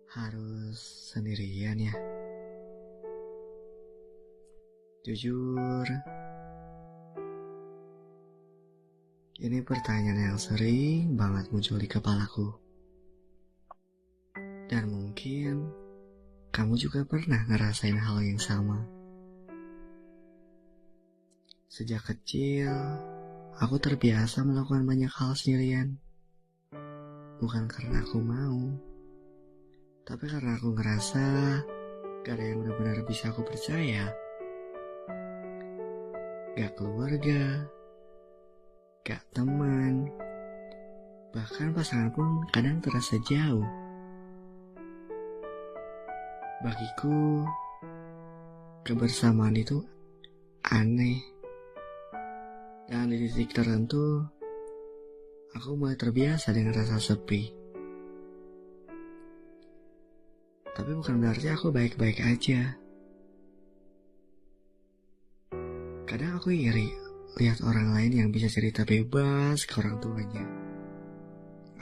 Harus sendirian ya? Jujur, ini pertanyaan yang sering banget muncul di kepalaku. Dan mungkin kamu juga pernah ngerasain hal yang sama. Sejak kecil, aku terbiasa melakukan banyak hal sendirian. Bukan karena aku mau, tapi karena aku ngerasa gak ada yang benar-benar bisa aku percaya. Gak keluarga, gak teman, bahkan pasangan pun kadang terasa jauh. Bagiku, kebersamaan itu aneh. Dan di titik tertentu, aku mulai terbiasa dengan rasa sepi. Tapi bukan berarti aku baik-baik aja. Kadang aku iri lihat orang lain yang bisa cerita bebas ke orang tuanya.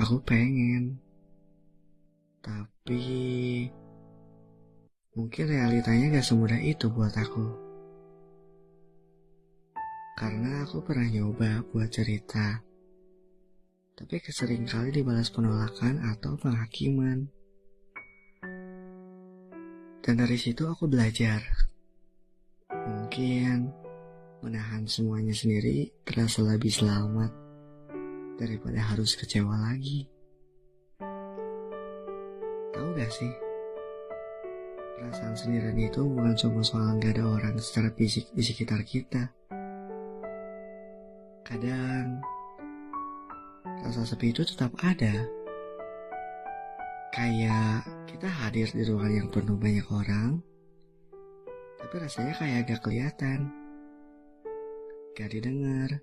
Aku pengen. Tapi mungkin realitanya gak semudah itu buat aku. Karena aku pernah nyoba buat cerita, tapi seringkali dibalas penolakan atau penghakiman. Dan dari situ aku belajar. Mungkin menahan semuanya sendiri terasa lebih selamat daripada harus kecewa lagi. Tahu gak sih? Perasaan sendirian itu bukan cuma soal gak ada orang secara fisik di sekitar kita. Kadang rasa sepi itu tetap ada. Kayak kita hadir di ruangan yang penuh banyak orang, tapi rasanya kayak gak kelihatan, gak didengar,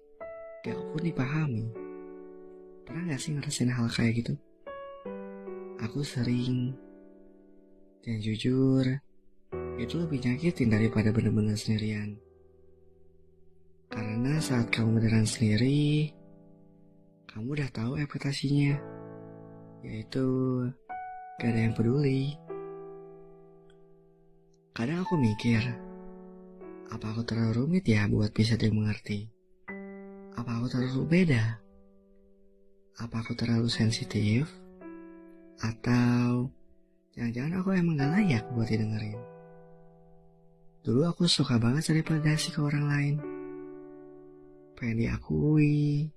gak pun dipahami. Pernah gak sih ngerasain hal kayak gitu? Aku sering. Dan jujur, itu lebih nyakitin daripada bener-bener sendirian. Karena saat kamu beneran sendiri, kamu udah tahu ekspektasinya, yaitu gak ada yang peduli. Kadang aku mikir, apa aku terlalu rumit ya buat bisa dimengerti? Apa aku terlalu beda? Apa aku terlalu sensitif? Atau jangan-jangan aku emang gak layak buat didengerin? Dulu aku suka banget cari validasi ke orang lain. Pengen diakui,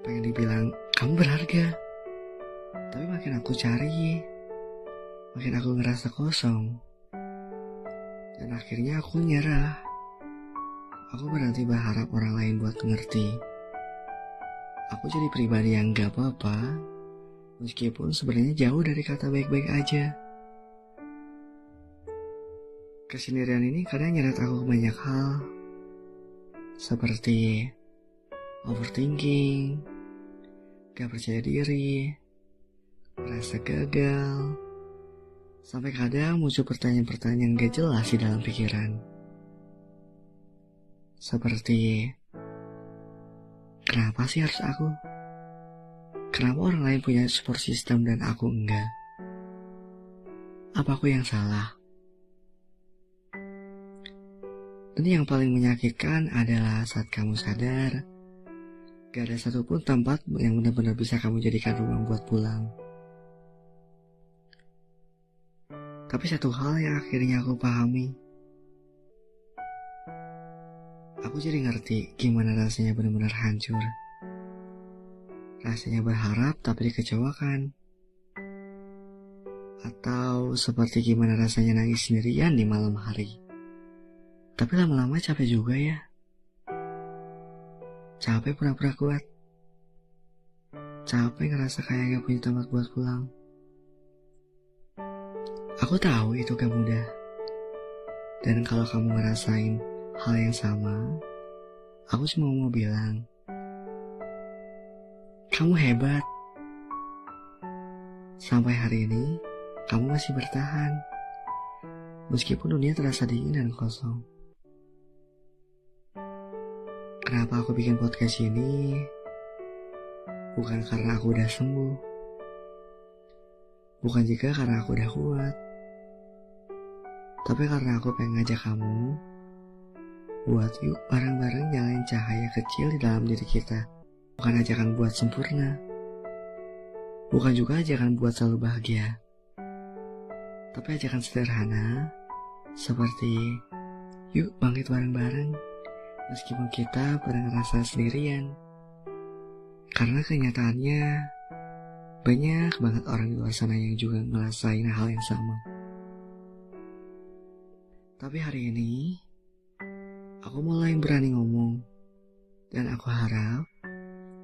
pengen dibilang kamu berharga. Tapi makin aku cari, makin aku ngerasa kosong. Dan akhirnya aku nyerah. Aku berhenti berharap orang lain buat ngerti. Aku jadi pribadi yang gak apa-apa, meskipun sebenarnya jauh dari kata baik-baik aja. Kesendirian ini kadang nyeret aku ke banyak hal, seperti overthinking, gak percaya diri, merasa gagal, sampai kadang muncul pertanyaan-pertanyaan gak jelas di dalam pikiran. Seperti, kenapa sih harus aku? Kenapa orang lain punya support system dan aku enggak? Apa aku yang salah? Dan yang paling menyakitkan adalah saat kamu sadar gak ada satupun tempat yang benar-benar bisa kamu jadikan rumah buat pulang. Tapi satu hal yang akhirnya aku pahami, aku jadi ngerti gimana rasanya benar-benar hancur. Rasanya berharap tapi dikecewakan. Atau seperti gimana rasanya nangis sendirian di malam hari. Tapi lama-lama capek juga ya. Capek pura-pura kuat. Capek ngerasa kayak gak punya tempat buat pulang. Aku tahu itu gak mudah. Dan kalau kamu ngerasain hal yang sama, aku cuma mau bilang, kamu hebat. Sampai hari ini, kamu masih bertahan. Meskipun dunia terasa dingin dan kosong. Kenapa aku bikin podcast ini? Bukan karena aku udah sembuh. Bukan juga karena aku udah kuat, tapi karena aku pengen ngajak kamu buat yuk bareng-bareng nyalain cahaya kecil di dalam diri kita. Bukan ajakan buat sempurna, bukan juga ajakan buat selalu bahagia, tapi ajakan sederhana seperti yuk bangkit bareng-bareng meskipun kita pernah ngerasa sendirian. Karena kenyataannya banyak banget orang di luar sana yang juga ngerasain hal yang sama. Tapi hari ini aku mulai berani ngomong, dan aku harap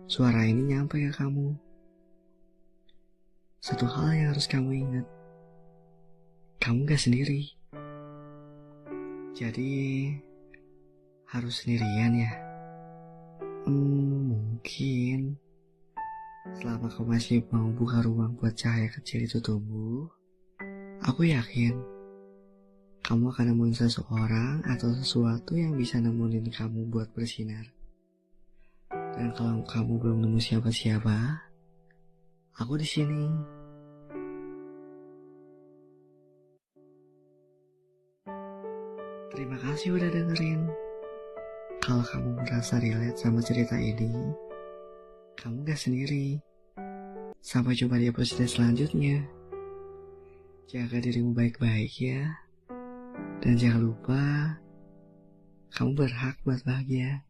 suara ini nyampe ke kamu. Satu hal yang harus kamu ingat, kamu gak sendiri. Jadi harus sendirian ya? Mungkin selama kamu masih mau buka ruang buat cahaya kecil itu tumbuh, aku yakin kamu akan nemuin seseorang atau sesuatu yang bisa nemenin kamu buat bersinar. Dan kalau kamu belum nemu siapa-siapa, aku di sini. Terima kasih udah dengerin. Kalau kamu merasa relate sama cerita ini, kamu gak sendiri. Sampai jumpa di episode selanjutnya. Jaga dirimu baik-baik ya. Dan jangan lupa, kamu berhak buat bahagia.